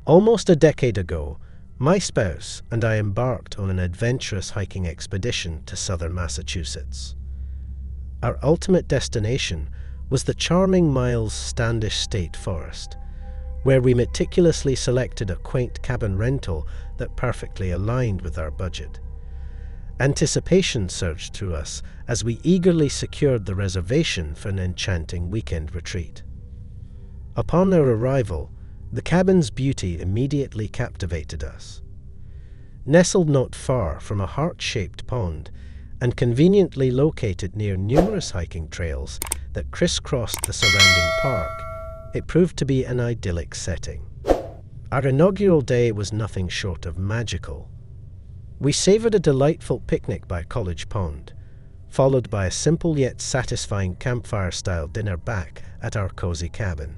Almost a decade ago, my spouse and I embarked on an adventurous hiking expedition to southern Massachusetts. Our ultimate destination was the charming Miles Standish State Forest, where we meticulously selected a quaint cabin rental that perfectly aligned with our budget. Anticipation surged through us as we eagerly secured the reservation for an enchanting weekend retreat. Upon our arrival, the cabin's beauty immediately captivated us. Nestled not far from a heart-shaped pond and conveniently located near numerous hiking trails that crisscrossed the surrounding park, it proved to be an idyllic setting. Our inaugural day was nothing short of magical. We savored a delightful picnic by College Pond, followed by a simple yet satisfying campfire-style dinner back at our cozy cabin.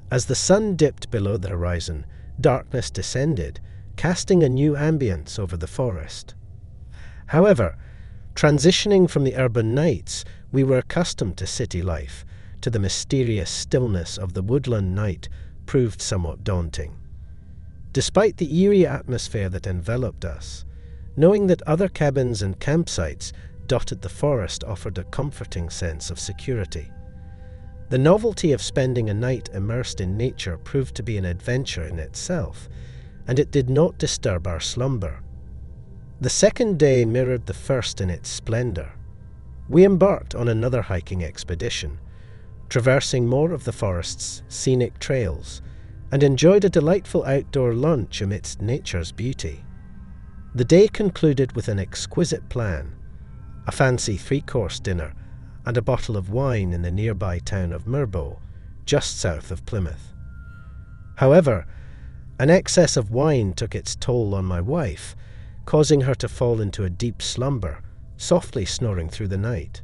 As the sun dipped below the horizon, darkness descended, casting a new ambience over the forest. However, transitioning from the urban nights we were accustomed to city life, to the mysterious stillness of the woodland night proved somewhat daunting. Despite the eerie atmosphere that enveloped us, knowing that other cabins and campsites dotted the forest offered a comforting sense of security. The novelty of spending a night immersed in nature proved to be an adventure in itself, and it did not disturb our slumber. The second day mirrored the first in its splendor. We embarked on another hiking expedition, traversing more of the forest's scenic trails, and enjoyed a delightful outdoor lunch amidst nature's beauty. The day concluded with an exquisite plan, a fancy three-course dinner and a bottle of wine in the nearby town of Mirbeau, just south of Plymouth. However, an excess of wine took its toll on my wife, causing her to fall into a deep slumber, softly snoring through the night.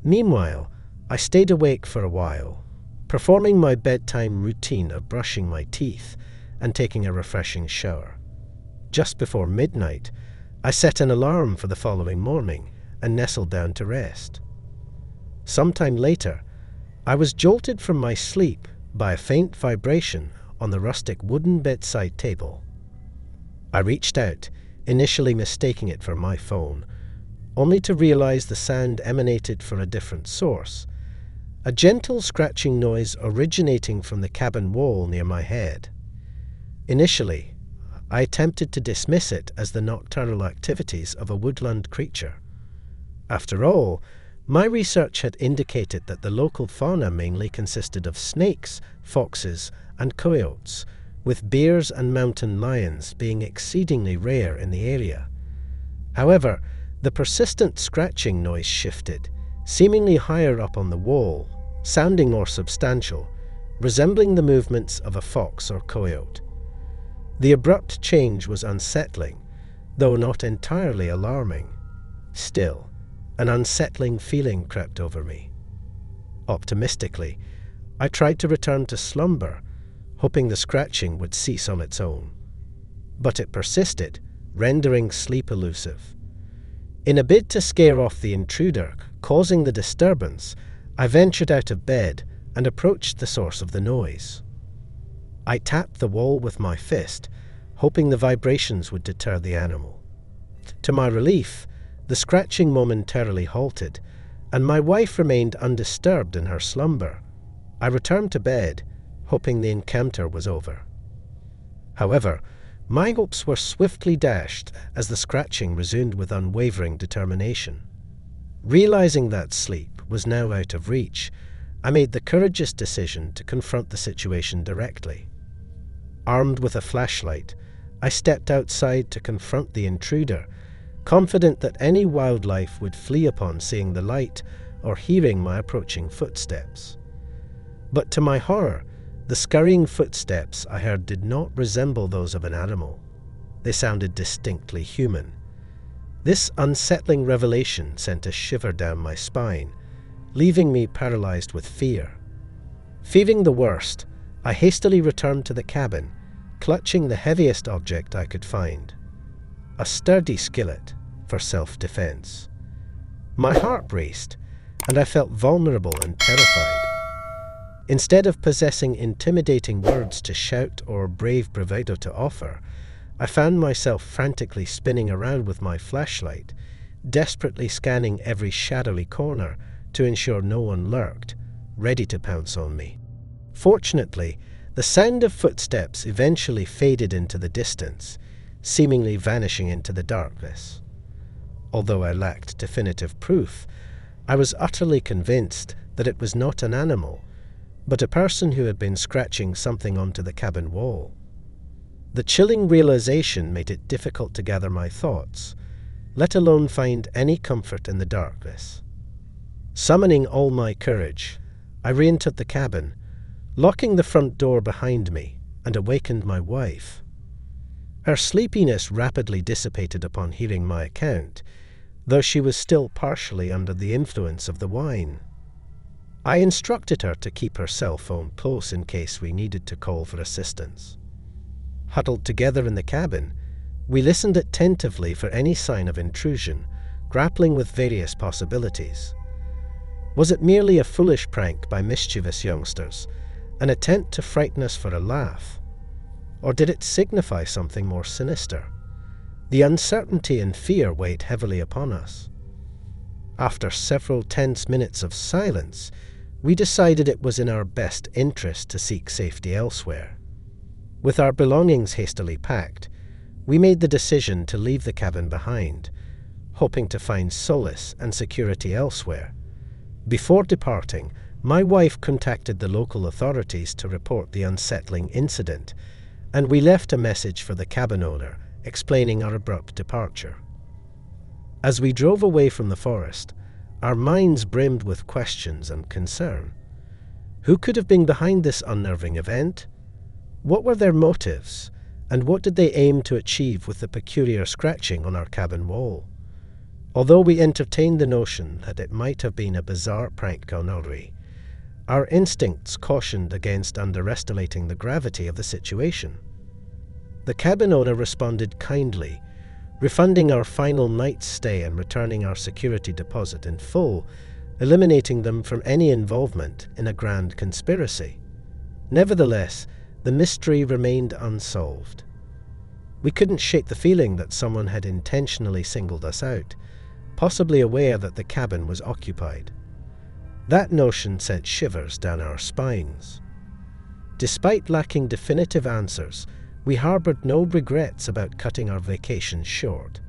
Meanwhile, I stayed awake for a while, performing my bedtime routine of brushing my teeth and taking a refreshing shower. Just before midnight, I set an alarm for the following morning and nestled down to rest. Sometime later, I was jolted from my sleep by a faint vibration on the rustic wooden bedside table. I reached out, initially mistaking it for my phone, only to realize the sound emanated from a different source, a gentle scratching noise originating from the cabin wall near my head. Initially, I attempted to dismiss it as the nocturnal activities of a woodland creature. After all, my research had indicated that the local fauna mainly consisted of snakes, foxes, and coyotes, with bears and mountain lions being exceedingly rare in the area. However, the persistent scratching noise shifted, seemingly higher up on the wall, sounding more substantial, resembling the movements of a fox or coyote. The abrupt change was unsettling, though not entirely alarming. Still, an unsettling feeling crept over me. Optimistically, I tried to return to slumber, hoping the scratching would cease on its own. But it persisted, rendering sleep elusive. In a bid to scare off the intruder causing the disturbance, I ventured out of bed and approached the source of the noise. I tapped the wall with my fist, hoping the vibrations would deter the animal. To my relief, the scratching momentarily halted, and my wife remained undisturbed in her slumber. I returned to bed, hoping the encounter was over. However, my hopes were swiftly dashed as the scratching resumed with unwavering determination. Realizing that sleep was now out of reach, I made the courageous decision to confront the situation directly. Armed with a flashlight, I stepped outside to confront the intruder, confident that any wildlife would flee upon seeing the light or hearing my approaching footsteps. But to my horror, the scurrying footsteps I heard did not resemble those of an animal. They sounded distinctly human. This unsettling revelation sent a shiver down my spine, leaving me paralyzed with fear. Fearing the worst, I hastily returned to the cabin, clutching the heaviest object I could find, a sturdy skillet for self-defense. My heart raced, and I felt vulnerable and terrified. Instead of possessing intimidating words to shout or brave bravado to offer, I found myself frantically spinning around with my flashlight, desperately scanning every shadowy corner to ensure no one lurked, ready to pounce on me. Fortunately, the sound of footsteps eventually faded into the distance, seemingly vanishing into the darkness. Although I lacked definitive proof, I was utterly convinced that it was not an animal, but a person who had been scratching something onto the cabin wall. The chilling realization made it difficult to gather my thoughts, let alone find any comfort in the darkness. Summoning all my courage, I re-entered the cabin, locking the front door behind me, and awakened my wife. Her sleepiness rapidly dissipated upon hearing my account, though she was still partially under the influence of the wine. I instructed her to keep her cell phone close in case we needed to call for assistance. Huddled together in the cabin, we listened attentively for any sign of intrusion, grappling with various possibilities. Was it merely a foolish prank by mischievous youngsters, an attempt to frighten us for a laugh? Or did it signify something more sinister? The uncertainty and fear weighed heavily upon us. After several tense minutes of silence, we decided it was in our best interest to seek safety elsewhere. With our belongings hastily packed, we made the decision to leave the cabin behind, hoping to find solace and security elsewhere. Before departing, my wife contacted the local authorities to report the unsettling incident, and we left a message for the cabin owner explaining our abrupt departure. As we drove away from the forest, our minds brimmed with questions and concern. Who could have been behind this unnerving event? What were their motives, and what did they aim to achieve with the peculiar scratching on our cabin wall? Although we entertained the notion that it might have been a bizarre prank on eerie, our instincts cautioned against underestimating the gravity of the situation. The cabin owner responded kindly, refunding our final night's stay and returning our security deposit in full, eliminating them from any involvement in a grand conspiracy. Nevertheless, the mystery remained unsolved. We couldn't shake the feeling that someone had intentionally singled us out, possibly aware that the cabin was occupied. That notion sent shivers down our spines. Despite lacking definitive answers, we harbored no regrets about cutting our vacation short.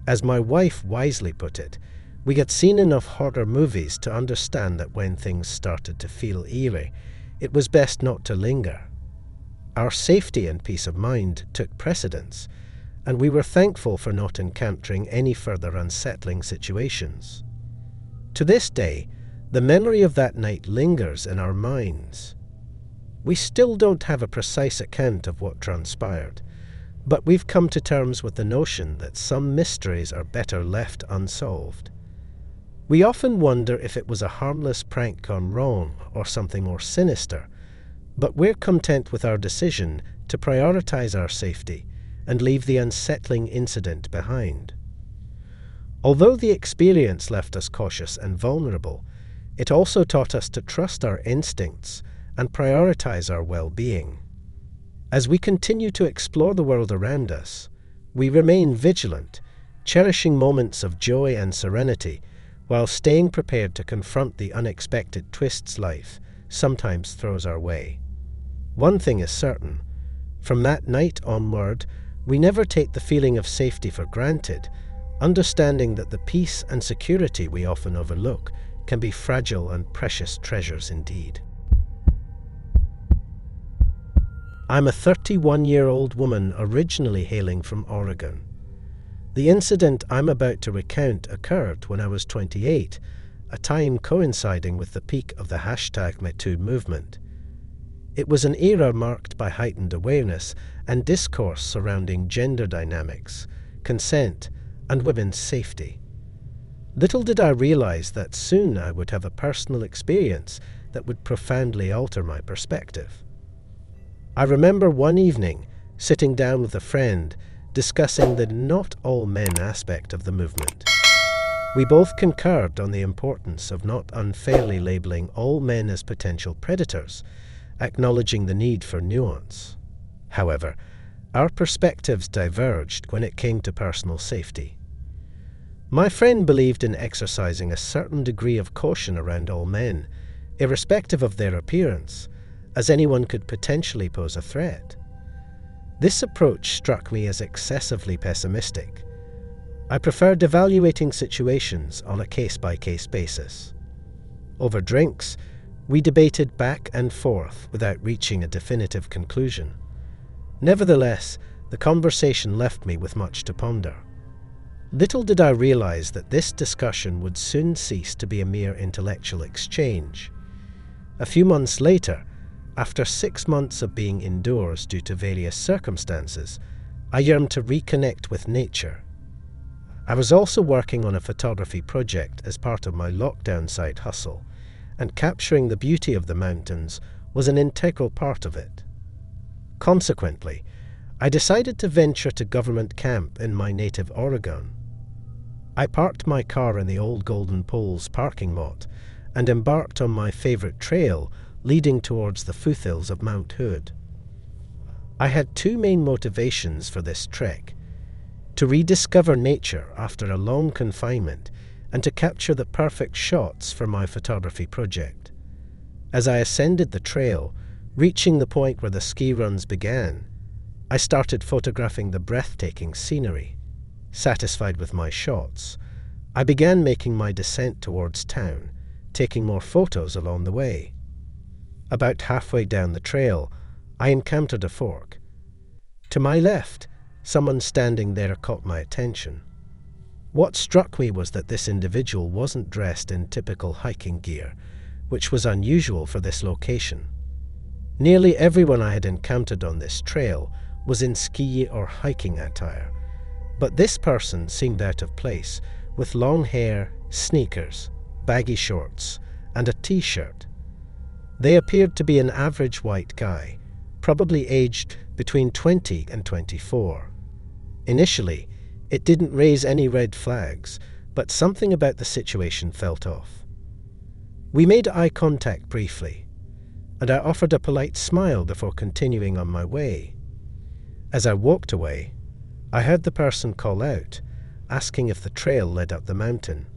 As my wife wisely put it, we had seen enough horror movies to understand that when things started to feel eerie, it was best not to linger. Our safety and peace of mind took precedence, and we were thankful for not encountering any further unsettling situations. To this day, the memory of that night lingers in our minds. We still don't have a precise account of what transpired, but we've come to terms with the notion that some mysteries are better left unsolved. We often wonder if it was a harmless prank gone wrong or something more sinister, but we're content with our decision to prioritize our safety and leave the unsettling incident behind. Although the experience left us cautious and vulnerable, it also taught us to trust our instincts and prioritize our well-being. As we continue to explore the world around us, we remain vigilant, cherishing moments of joy and serenity while staying prepared to confront the unexpected twists life sometimes throws our way. One thing is certain: from that night onward, we never take the feeling of safety for granted, understanding that the peace and security we often overlook can be fragile and precious treasures indeed. I'm a 31-year-old woman originally hailing from Oregon. The incident I'm about to recount occurred when I was 28, a time coinciding with the peak of the #MeToo movement. It was an era marked by heightened awareness and discourse surrounding gender dynamics, consent, and women's safety. Little did I realize that soon I would have a personal experience that would profoundly alter my perspective. I remember one evening sitting down with a friend discussing the not all men aspect of the movement. We both concurred on the importance of not unfairly labeling all men as potential predators, acknowledging the need for nuance. However, our perspectives diverged when it came to personal safety. My friend believed in exercising a certain degree of caution around all men, irrespective of their appearance, as anyone could potentially pose a threat. This approach struck me as excessively pessimistic. I preferred evaluating situations on a case-by-case basis. Over drinks, we debated back and forth without reaching a definitive conclusion. Nevertheless, the conversation left me with much to ponder. Little did I realize that this discussion would soon cease to be a mere intellectual exchange. A few months later, after 6 months of being indoors due to various circumstances, I yearned to reconnect with nature. I was also working on a photography project as part of my lockdown side hustle, and capturing the beauty of the mountains was an integral part of it. Consequently, I decided to venture to government camp in my native Oregon. I parked my car in the old Golden Poles parking lot and embarked on my favorite trail leading towards the foothills of Mount Hood. I had 2 main motivations for this trek: to rediscover nature after a long confinement and to capture the perfect shots for my photography project. As I ascended the trail, reaching the point where the ski runs began, I started photographing the breathtaking scenery. Satisfied with my shots, I began making my descent towards town, taking more photos along the way. About halfway down the trail, I encountered a fork. To my left, someone standing there caught my attention. What struck me was that this individual wasn't dressed in typical hiking gear, which was unusual for this location. Nearly everyone I had encountered on this trail was in ski or hiking attire, but this person seemed out of place, with long hair, sneakers, baggy shorts, and a t-shirt. They appeared to be an average white guy, probably aged between 20 and 24. Initially, it didn't raise any red flags, but something about the situation felt off. We made eye contact briefly, and I offered a polite smile before continuing on my way. As I walked away, I heard the person call out, asking if the trail led up the mountain.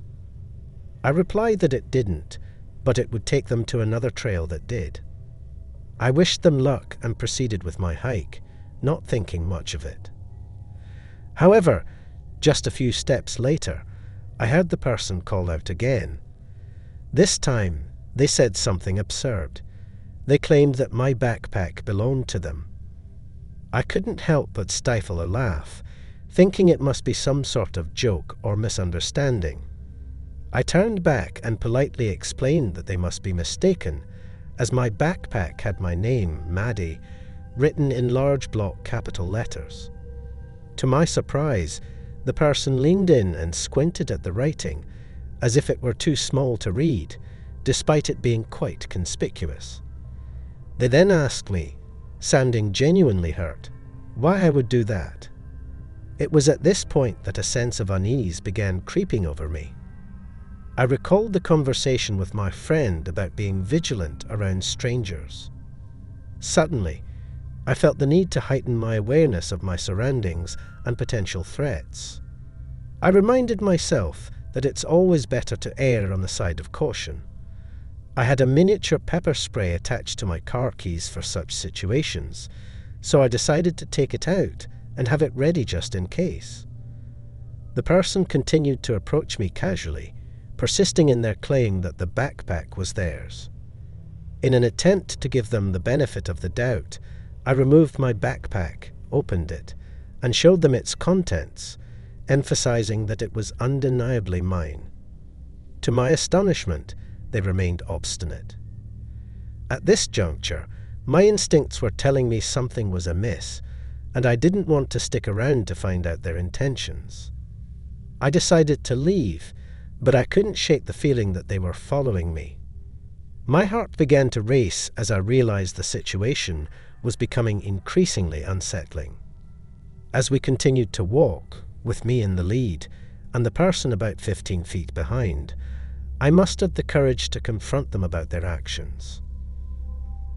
I replied that it didn't, but it would take them to another trail that did. I wished them luck and proceeded with my hike, not thinking much of it. However, just a few steps later, I heard the person call out again. This time, they said something absurd. They claimed that my backpack belonged to them. I couldn't help but stifle a laugh, thinking it must be some sort of joke or misunderstanding. I turned back and politely explained that they must be mistaken, as my backpack had my name, Maddie, written in large block capital letters. To my surprise, the person leaned in and squinted at the writing, as if it were too small to read, despite it being quite conspicuous. They then asked me, sounding genuinely hurt, why I would do that. It was at this point that a sense of unease began creeping over me. I recalled the conversation with my friend about being vigilant around strangers. Suddenly, I felt the need to heighten my awareness of my surroundings and potential threats. I reminded myself that it's always better to err on the side of caution. I had a miniature pepper spray attached to my car keys for such situations, so I decided to take it out and have it ready just in case. The person continued to approach me casually, persisting in their claim that the backpack was theirs. In an attempt to give them the benefit of the doubt, I removed my backpack, opened it, and showed them its contents, emphasizing that it was undeniably mine. To my astonishment, they remained obstinate. At this juncture, my instincts were telling me something was amiss, and I didn't want to stick around to find out their intentions. I decided to leave, but I couldn't shake the feeling that they were following me. My heart began to race as I realized the situation was becoming increasingly unsettling. As we continued to walk, with me in the lead, and the person about 15 feet behind, I mustered the courage to confront them about their actions.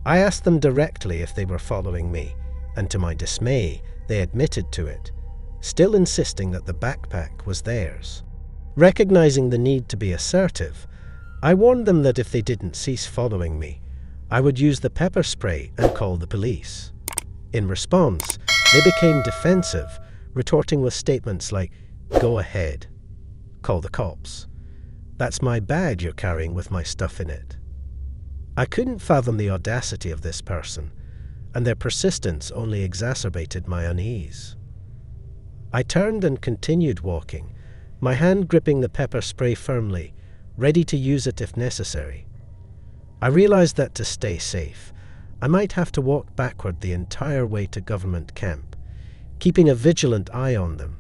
I asked them directly if they were following me, and to my dismay, they admitted to it, still insisting that the backpack was theirs. Recognizing the need to be assertive, I warned them that if they didn't cease following me, I would use the pepper spray and call the police. In response, they became defensive, retorting with statements like, "Go ahead. Call the cops. That's my bag you're carrying with my stuff in it." I couldn't fathom the audacity of this person, and their persistence only exacerbated my unease. I turned and continued walking, my hand gripping the pepper spray firmly, ready to use it if necessary. I realized that to stay safe, I might have to walk backward the entire way to government camp, keeping a vigilant eye on them.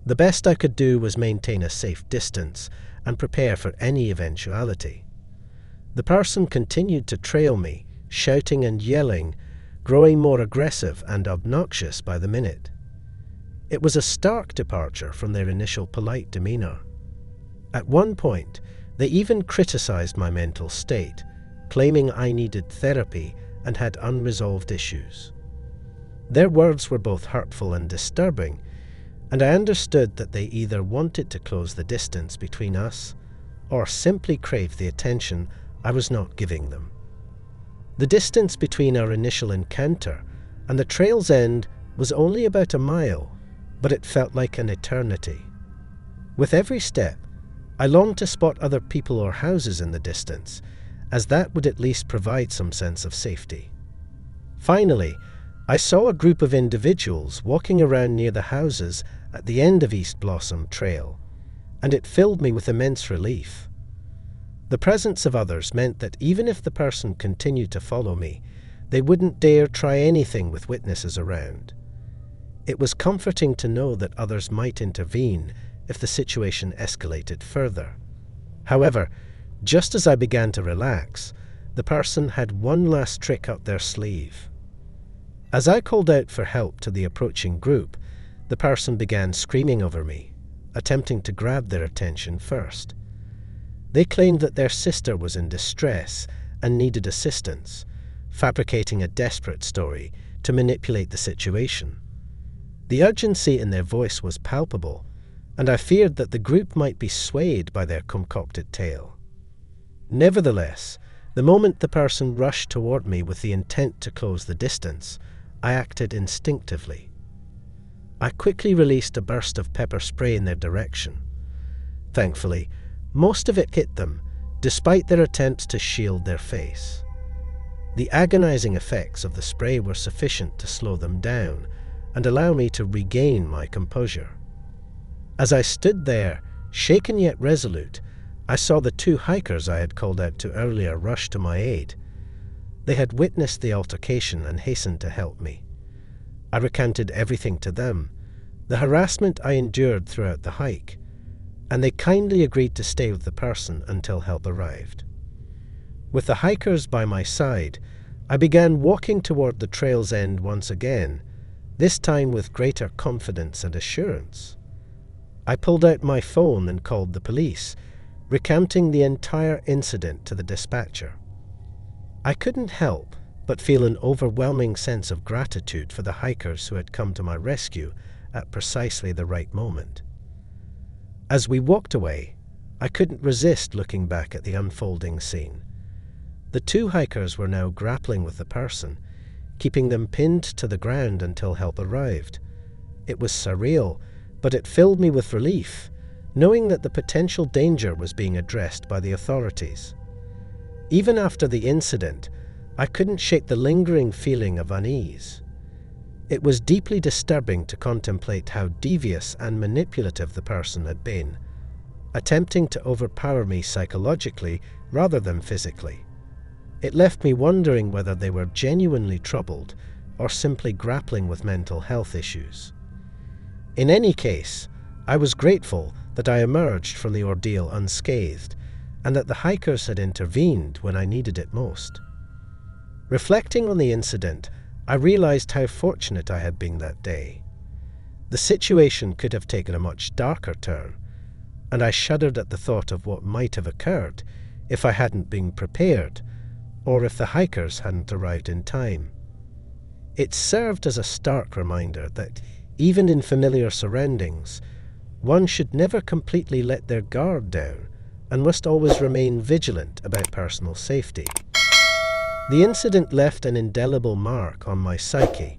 The best I could do was maintain a safe distance and prepare for any eventuality. The person continued to trail me, shouting and yelling, growing more aggressive and obnoxious by the minute. It was a stark departure from their initial polite demeanor. At one point, they even criticized my mental state, claiming I needed therapy and had unresolved issues. Their words were both hurtful and disturbing, and I understood that they either wanted to close the distance between us or simply craved the attention I was not giving them. The distance between our initial encounter and the trail's end was only about a mile, but it felt like an eternity. With every step, I longed to spot other people or houses in the distance, as that would at least provide some sense of safety. Finally, I saw a group of individuals walking around near the houses at the end of East Blossom Trail, and it filled me with immense relief. The presence of others meant that even if the person continued to follow me, they wouldn't dare try anything with witnesses around. It was comforting to know that others might intervene if the situation escalated further. However, just as I began to relax, the person had one last trick up their sleeve. As I called out for help to the approaching group, the person began screaming over me, attempting to grab their attention first. They claimed that their sister was in distress and needed assistance, fabricating a desperate story to manipulate the situation. The urgency in their voice was palpable, and I feared that the group might be swayed by their concocted tale. Nevertheless, the moment the person rushed toward me with the intent to close the distance, I acted instinctively. I quickly released a burst of pepper spray in their direction. Thankfully, most of it hit them, despite their attempts to shield their face. The agonizing effects of the spray were sufficient to slow them down and allow me to regain my composure. As I stood there, shaken yet resolute, I saw the two hikers I had called out to earlier rush to my aid. They had witnessed the altercation and hastened to help me. I recounted everything to them, the harassment I endured throughout the hike, and they kindly agreed to stay with the person until help arrived. With the hikers by my side, I began walking toward the trail's end once again, this time with greater confidence and assurance. I pulled out my phone and called the police, recounting the entire incident to the dispatcher. I couldn't help but feel an overwhelming sense of gratitude for the hikers who had come to my rescue at precisely the right moment. As we walked away, I couldn't resist looking back at the unfolding scene. The two hikers were now grappling with the person, keeping them pinned to the ground until help arrived. It was surreal, but it filled me with relief, knowing that the potential danger was being addressed by the authorities. Even after the incident, I couldn't shake the lingering feeling of unease. It was deeply disturbing to contemplate how devious and manipulative the person had been, attempting to overpower me psychologically rather than physically. It left me wondering whether they were genuinely troubled or simply grappling with mental health issues. In any case, I was grateful that I emerged from the ordeal unscathed and that the hikers had intervened when I needed it most. Reflecting on the incident, I realized how fortunate I had been that day. The situation could have taken a much darker turn, and I shuddered at the thought of what might have occurred if I hadn't been prepared, or if the hikers hadn't arrived in time. It served as a stark reminder that, even in familiar surroundings, one should never completely let their guard down and must always remain vigilant about personal safety. The incident left an indelible mark on my psyche,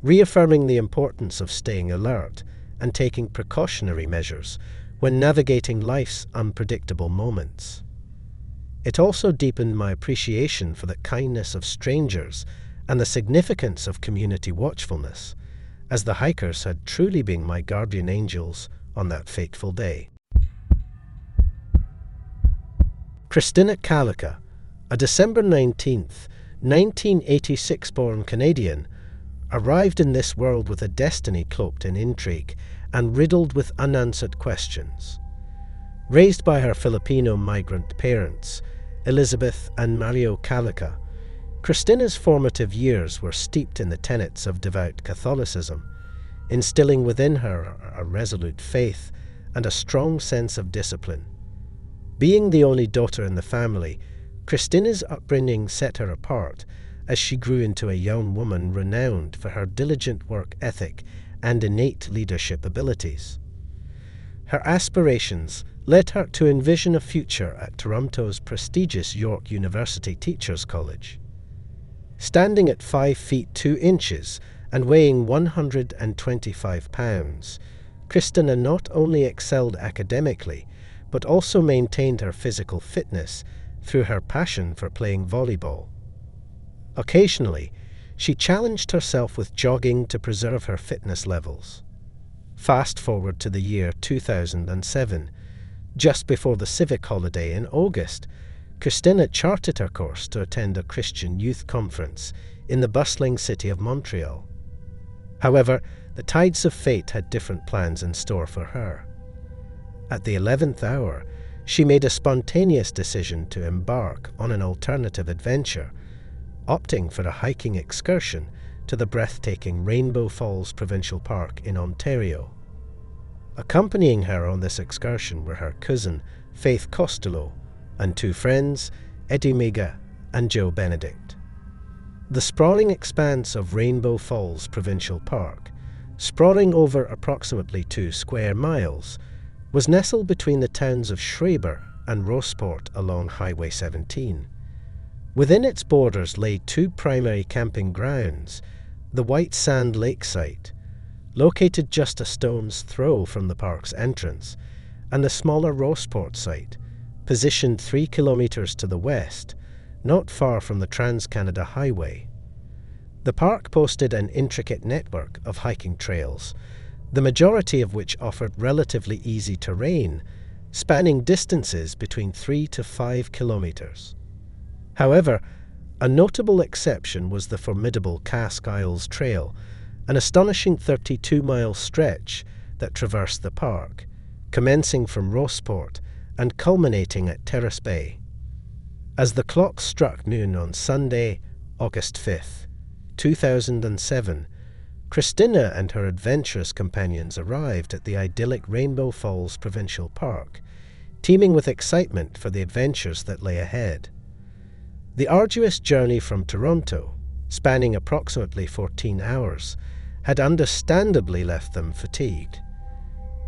reaffirming the importance of staying alert and taking precautionary measures when navigating life's unpredictable moments. It also deepened my appreciation for the kindness of strangers and the significance of community watchfulness, as the hikers had truly been my guardian angels on that fateful day. Christina Calica, a December 19th, 1986-born Canadian, arrived in this world with a destiny cloaked in intrigue and riddled with unanswered questions. Raised by her Filipino migrant parents, Elizabeth and Mario Calica, Christina's formative years were steeped in the tenets of devout Catholicism, instilling within her a resolute faith and a strong sense of discipline. Being the only daughter in the family, Christina's upbringing set her apart as she grew into a young woman renowned for her diligent work ethic and innate leadership abilities. Her aspirations led her to envision a future at Toronto's prestigious York University Teachers College. Standing at 5 feet 2 inches and weighing 125 pounds, Christina not only excelled academically, but also maintained her physical fitness through her passion for playing volleyball. Occasionally, she challenged herself with jogging to preserve her fitness levels. Fast forward to the year 2007, just before the civic holiday in August, Christina charted her course to attend a Christian youth conference in the bustling city of Montreal. However, the tides of fate had different plans in store for her. At the 11th hour, she made a spontaneous decision to embark on an alternative adventure, opting for a hiking excursion to the breathtaking Rainbow Falls Provincial Park in Ontario. Accompanying her on this excursion were her cousin, Faith Costello, and 2 friends, Eddie Mega and Joe Benedict. The sprawling expanse of Rainbow Falls Provincial Park, sprawling over approximately 2 square miles, was nestled between the towns of Schreiber and Rossport along Highway 17. Within its borders lay 2 primary camping grounds, the White Sand Lake site, located just a stone's throw from the park's entrance, and the smaller Rossport site, positioned 3 kilometres to the west, not far from the Trans-Canada Highway. The park boasted an intricate network of hiking trails, the majority of which offered relatively easy terrain, spanning distances between 3 to 5 kilometres. However, a notable exception was the formidable Cask Isles Trail, an astonishing 32-mile stretch that traversed the park, commencing from Rossport and culminating at Terrace Bay. As the clock struck noon on Sunday, August 5th, 2007, Christina and her adventurous companions arrived at the idyllic Rainbow Falls Provincial Park, teeming with excitement for the adventures that lay ahead. The arduous journey from Toronto, spanning approximately 14 hours, had understandably left them fatigued.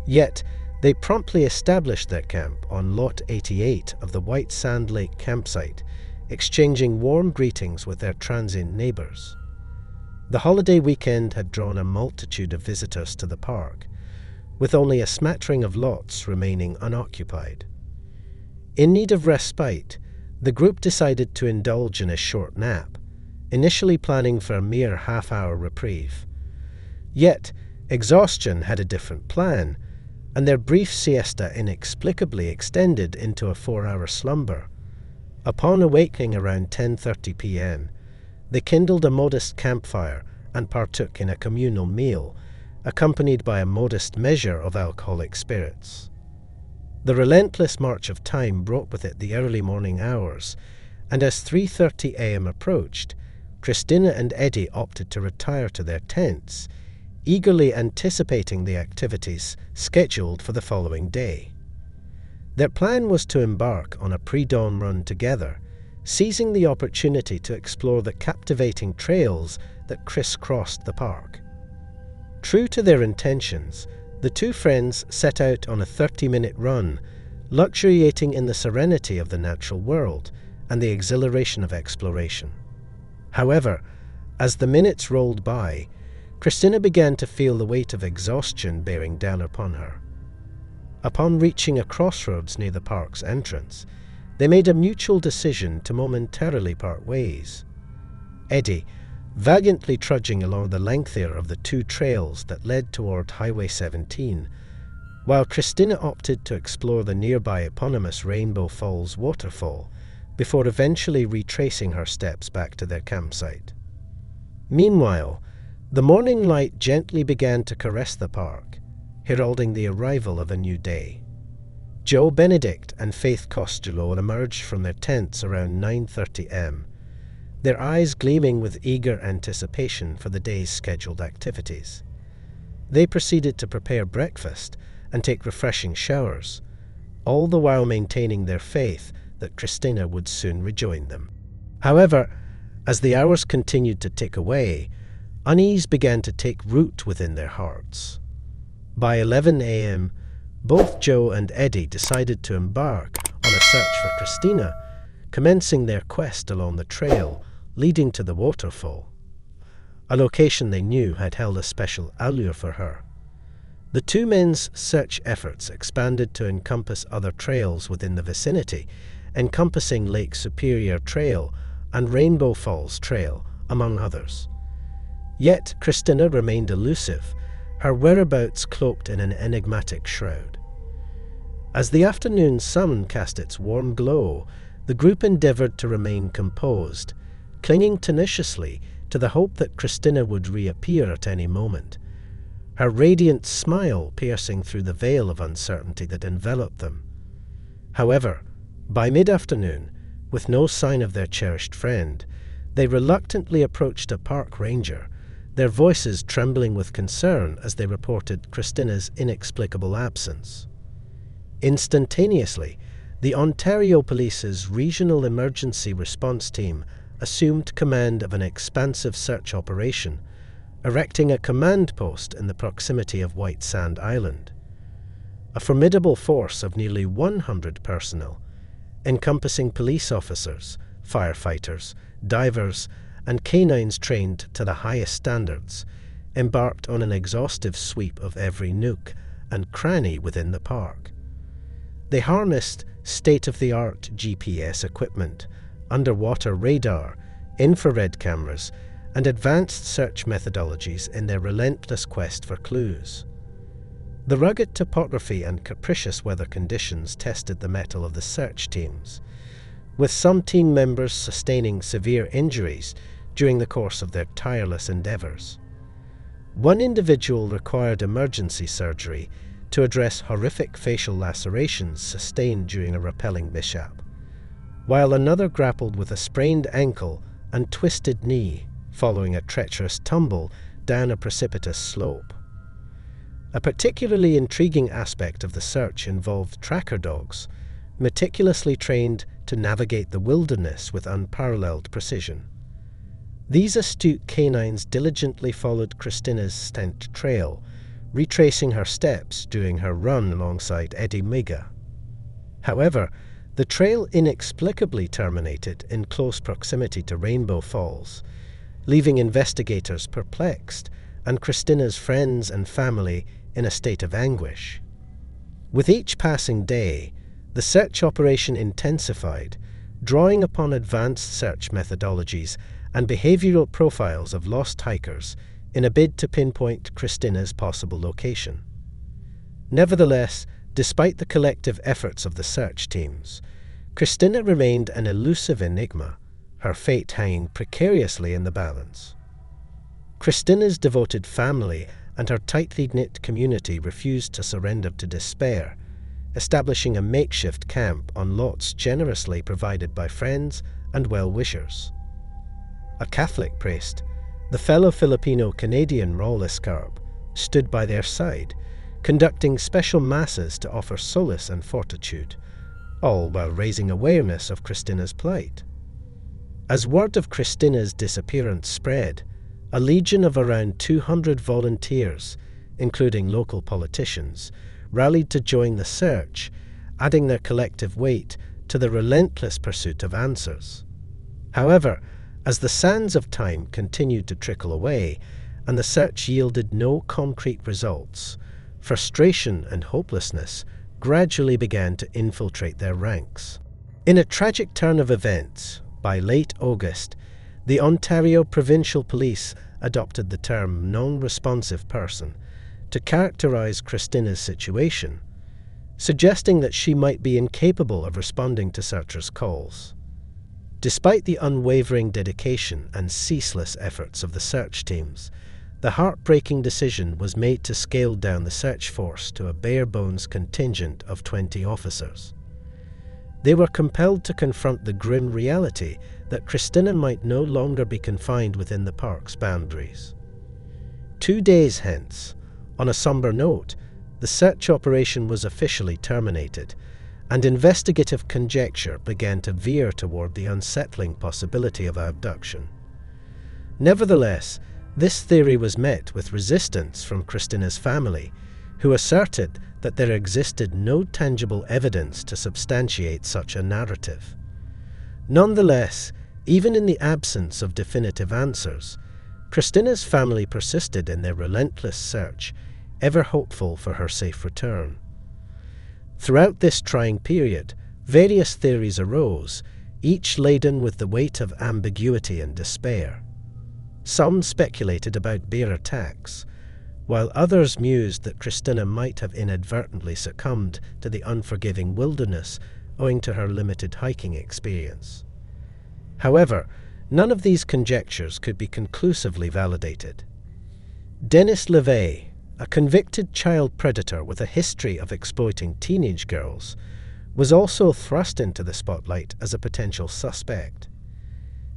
Yet, they promptly established their camp on Lot 88 of the White Sand Lake campsite, exchanging warm greetings with their transient neighbours. The holiday weekend had drawn a multitude of visitors to the park, with only a smattering of lots remaining unoccupied. In need of respite, the group decided to indulge in a short nap, initially planning for a mere half-hour reprieve. Yet, exhaustion had a different plan, and their brief siesta inexplicably extended into a 4-hour slumber. Upon awakening around 10:30 p.m., they kindled a modest campfire and partook in a communal meal, accompanied by a modest measure of alcoholic spirits. The relentless march of time brought with it the early morning hours, and as 3:30 a.m. approached, Christina and Eddie opted to retire to their tents, eagerly anticipating the activities scheduled for the following day. Their plan was to embark on a pre-dawn run together, seizing the opportunity to explore the captivating trails that crisscrossed the park. True to their intentions, the two friends set out on a 30-minute run, luxuriating in the serenity of the natural world and the exhilaration of exploration. However, as the minutes rolled by, Christina began to feel the weight of exhaustion bearing down upon her. Upon reaching a crossroads near the park's entrance, they made a mutual decision to momentarily part ways. Eddie, valiantly trudging along the lengthier of the two trails that led toward Highway 17, while Christina opted to explore the nearby eponymous Rainbow Falls waterfall before eventually retracing her steps back to their campsite. Meanwhile, the morning light gently began to caress the park, heralding the arrival of a new day. Joe Benedict and Faith Costello emerged from their tents around 9:30 am, their eyes gleaming with eager anticipation for the day's scheduled activities. They proceeded to prepare breakfast and take refreshing showers, all the while maintaining their faith that Christina would soon rejoin them. However, as the hours continued to tick away, unease began to take root within their hearts. By 11 am, both Joe and Eddie decided to embark on a search for Christina, commencing their quest along the trail leading to the waterfall, a location they knew had held a special allure for her. The two men's search efforts expanded to encompass other trails within the vicinity, encompassing Lake Superior Trail and Rainbow Falls Trail, among others. Yet Christina remained elusive, her whereabouts cloaked in an enigmatic shroud. As the afternoon sun cast its warm glow, the group endeavored to remain composed, clinging tenaciously to the hope that Christina would reappear at any moment, her radiant smile piercing through the veil of uncertainty that enveloped them. However, by mid-afternoon, with no sign of their cherished friend, they reluctantly approached a park ranger, their voices trembling with concern as they reported Christina's inexplicable absence. Instantaneously, the Ontario Police's Regional Emergency Response Team assumed command of an expansive search operation, erecting a command post in the proximity of White Sand Island. A formidable force of nearly 100 personnel, encompassing police officers, firefighters, divers, and canines trained to the highest standards, embarked on an exhaustive sweep of every nook and cranny within the park. They harnessed state-of-the-art GPS equipment, underwater radar, infrared cameras, and advanced search methodologies in their relentless quest for clues. The rugged topography and capricious weather conditions tested the mettle of the search teams, with some team members sustaining severe injuries during the course of their tireless endeavors. One individual required emergency surgery to address horrific facial lacerations sustained during a rappelling mishap, while another grappled with a sprained ankle and twisted knee following a treacherous tumble down a precipitous slope. A particularly intriguing aspect of the search involved tracker dogs, meticulously trained to navigate the wilderness with unparalleled precision. These astute canines diligently followed Christina's scent trail, retracing her steps during her run alongside Eddie Miga. However, the trail inexplicably terminated in close proximity to Rainbow Falls, leaving investigators perplexed and Christina's friends and family in a state of anguish. With each passing day, the search operation intensified, drawing upon advanced search methodologies and behavioral profiles of lost hikers in a bid to pinpoint Christina's possible location. Nevertheless, despite the collective efforts of the search teams, Christina remained an elusive enigma, her fate hanging precariously in the balance. Christina's devoted family and her tightly knit community refused to surrender to despair, establishing a makeshift camp on lots generously provided by friends and well-wishers. A Catholic priest, the fellow Filipino-Canadian Raul Escarp, stood by their side, conducting special masses to offer solace and fortitude, all while raising awareness of Christina's plight. As word of Christina's disappearance spread, a legion of around 200 volunteers, including local politicians, rallied to join the search, adding their collective weight to the relentless pursuit of answers. However, as the sands of time continued to trickle away and the search yielded no concrete results, frustration and hopelessness gradually began to infiltrate their ranks. In a tragic turn of events, by late August, the Ontario Provincial Police adopted the term non-responsive person to characterize Christina's situation, suggesting that she might be incapable of responding to searchers' calls. Despite the unwavering dedication and ceaseless efforts of the search teams, the heartbreaking decision was made to scale down the search force to a bare-bones contingent of 20 officers. They were compelled to confront the grim reality that Christina might no longer be confined within the park's boundaries. 2 days hence, on a somber note, the search operation was officially terminated, and investigative conjecture began to veer toward the unsettling possibility of abduction. Nevertheless, this theory was met with resistance from Christina's family, who asserted that there existed no tangible evidence to substantiate such a narrative. Nonetheless, even in the absence of definitive answers, Christina's family persisted in their relentless search, ever hopeful for her safe return. Throughout this trying period, various theories arose, each laden with the weight of ambiguity and despair. Some speculated about bear attacks, while others mused that Christina might have inadvertently succumbed to the unforgiving wilderness owing to her limited hiking experience. However, none of these conjectures could be conclusively validated. Dennis LeVay, a convicted child predator with a history of exploiting teenage girls, was also thrust into the spotlight as a potential suspect.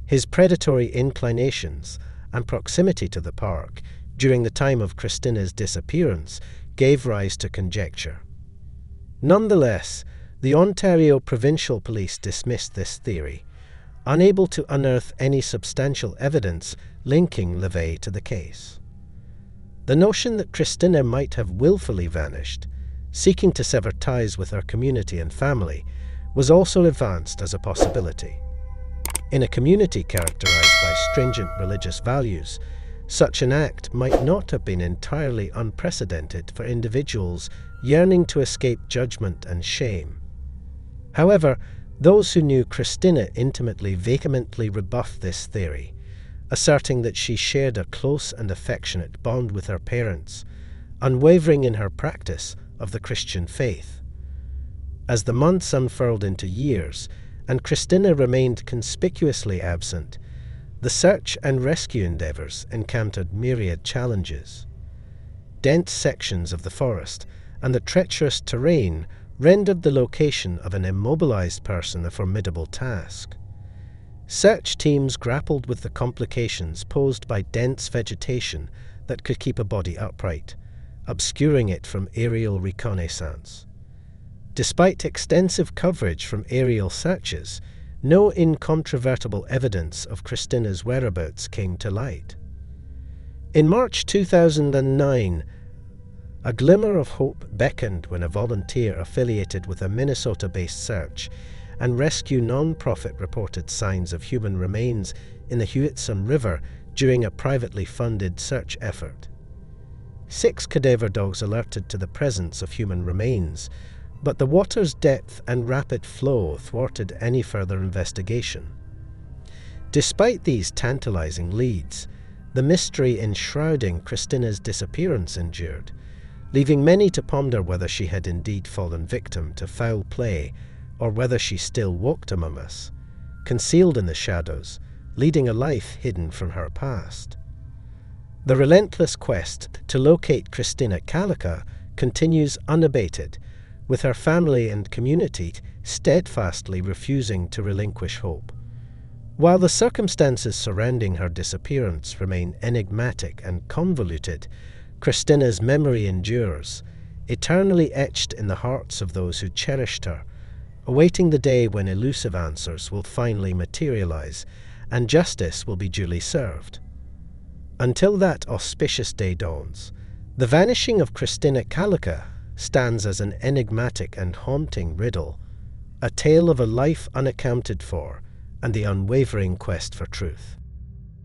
His predatory inclinations and proximity to the park during the time of Christina's disappearance gave rise to conjecture. Nonetheless, the Ontario Provincial Police dismissed this theory, unable to unearth any substantial evidence linking LeVay to the case. The notion that Christina might have willfully vanished, seeking to sever ties with her community and family, was also advanced as a possibility. In a community characterized by stringent religious values, such an act might not have been entirely unprecedented for individuals yearning to escape judgment and shame. However, those who knew Christina intimately vehemently rebuffed this theory, asserting that she shared a close and affectionate bond with her parents, unwavering in her practice of the Christian faith. As the months unfurled into years, and Christina remained conspicuously absent, the search and rescue endeavours encountered myriad challenges. Dense sections of the forest and the treacherous terrain rendered the location of an immobilized person a formidable task. Search teams grappled with the complications posed by dense vegetation that could keep a body upright, obscuring it from aerial reconnaissance. Despite extensive coverage from aerial searches, no incontrovertible evidence of Christina's whereabouts came to light. In March 2009, a glimmer of hope beckoned when a volunteer affiliated with a Minnesota-based search and rescue non-profit reported signs of human remains in the Huitson River during a privately funded search effort. 6 cadaver dogs alerted to the presence of human remains, but the water's depth and rapid flow thwarted any further investigation. Despite these tantalizing leads, the mystery enshrouding Christina's disappearance endured, leaving many to ponder whether she had indeed fallen victim to foul play or whether she still walked among us, concealed in the shadows, leading a life hidden from her past. The relentless quest to locate Christina Calica continues unabated, with her family and community steadfastly refusing to relinquish hope. While the circumstances surrounding her disappearance remain enigmatic and convoluted, Christina's memory endures, eternally etched in the hearts of those who cherished her, awaiting the day when elusive answers will finally materialize and justice will be duly served. Until that auspicious day dawns, the vanishing of Christina stands as an enigmatic and haunting riddle, a tale of a life unaccounted for and the unwavering quest for truth.